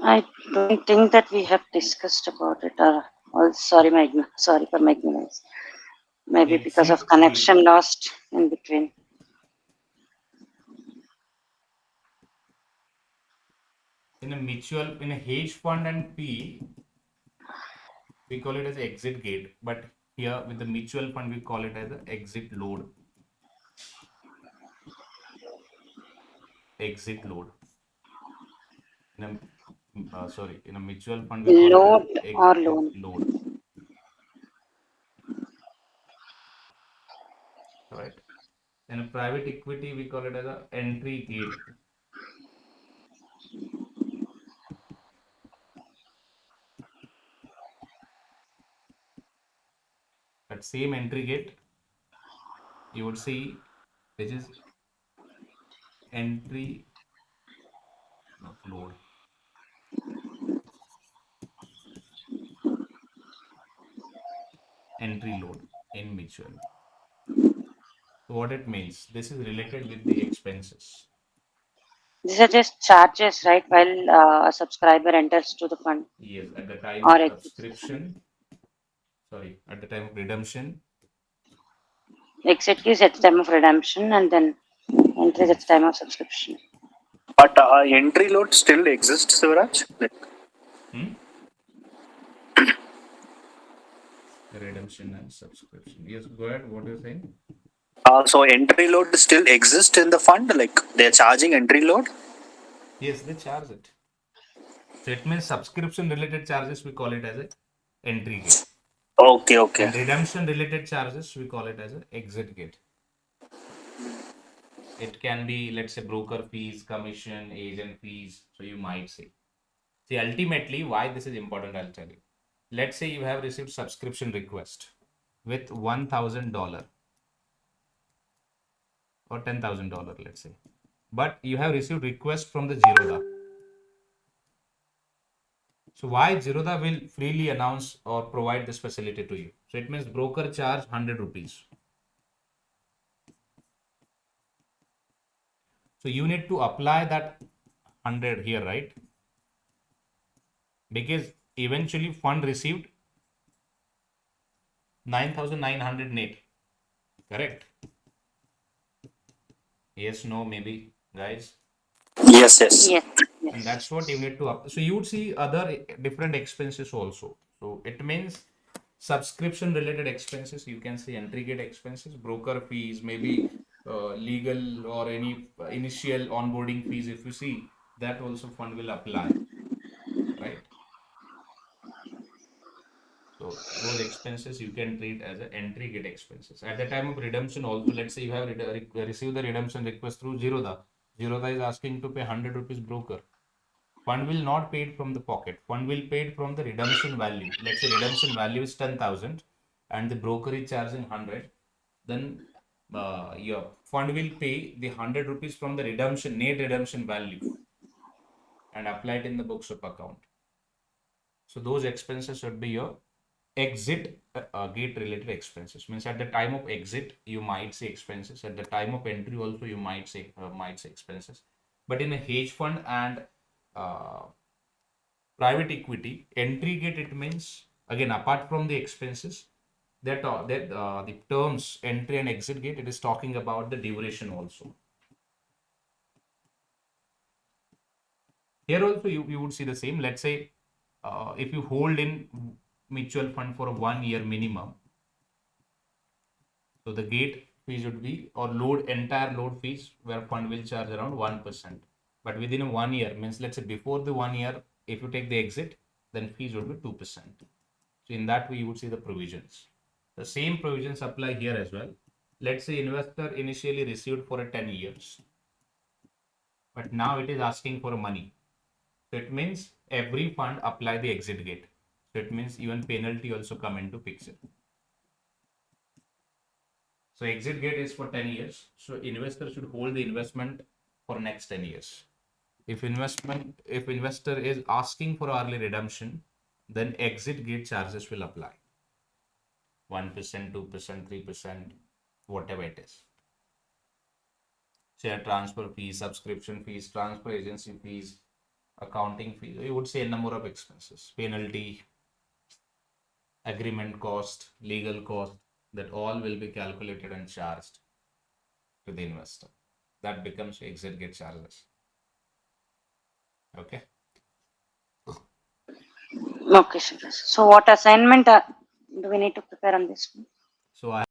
I don't think that we have discussed about it. Sorry for my ignorance. Maybe because of Exit gate. connection lost in between. In a hedge fund and P, we call it as exit gate, but here with the mutual fund, we call it as a exit load. Exit load. In in a mutual fund, we call it as Load a or exit loan. load. Right. In a private equity, we call it as a entry gate. That same entry gate, you would see, which is entry, not load, entry load in mutual. So what it means, this is related with the expenses. These are just charges, right? While a subscriber enters to the fund Yes, at the time or of exits the fund. subscription, sorry, at the time of redemption, Exit is at the time of redemption, and then entry is at the yes. time of subscription. But entry load still exists, Sivaraj? Like, Hmm? Redemption and subscription. Yes, go ahead. What are you saying? so entry load still exists in the fund? Like they're charging entry load? Yes, they charge it. So it means subscription related charges, we call it as a entry gate. Okay, okay. And redemption related charges, we call it as a exit gate. It can be, let's say, broker fees, commission, agent fees. So you might say. See, ultimately, why this is important, I'll tell you. Let's say you have received subscription request with $1,000 or $10,000, let's say. But you have received request from the Zerodha. So why Zerodha will freely announce or provide this facility to you? So it means broker charge 100 rupees. So you need to apply that 100 here, right? Because eventually fund received 9,900 net. Correct? Yes, no, maybe, guys. Yes, yes. Yes, And yes. that's what you need to so you would see other different expenses also. So it means subscription related expenses, you can say entry gate expenses, broker fees, maybe legal or any initial onboarding fees. If you see, that also fund will apply, right? So those expenses you can treat as an entry gate expenses. At the time of redemption also, let's say you have received the redemption request through Zerodha. Zerodha is asking to pay 100 rupees broker. Fund will not paid from the pocket. Fund will paid from the redemption value. Let's say redemption value is 10,000 and the broker is charging 100. Then your fund will pay the 100 rupees from the redemption, net redemption value and apply it in the books of account. So those expenses should be your exit gate related expenses. Means at the time of exit, you might say expenses. At the time of entry also, you might say expenses. But in a hedge fund and uh, private equity entry gate, it means again apart from the expenses that the terms entry and exit gate, it is talking about the duration also. Here also you would see the same. Let's say if you hold in mutual fund for a 1 year minimum, so the gate fees would be or load entire load fees where fund will charge around 1%. But within a 1 year, means let's say before the 1 year, if you take the exit, then fees would be 2%. So in that way, you would see the provisions. The same provisions apply here as well. Let's say investor initially received for a 10 years, but now it is asking for money. So it means every fund apply the exit gate. So it means even penalty also come into picture. So exit gate is for 10 years. So investor should hold the investment for next 10 years. If investor is asking for early redemption, then exit gate charges will apply. 1%, 2%, 3%, whatever it is. Share transfer fees, subscription fees, transfer agency fees, accounting fee, you would say a number of expenses, penalty, agreement cost, legal cost, that all will be calculated and charged to the investor. That becomes exit gate charges. Okay. Okay, sure. So what assignment do we need to prepare on this one? So I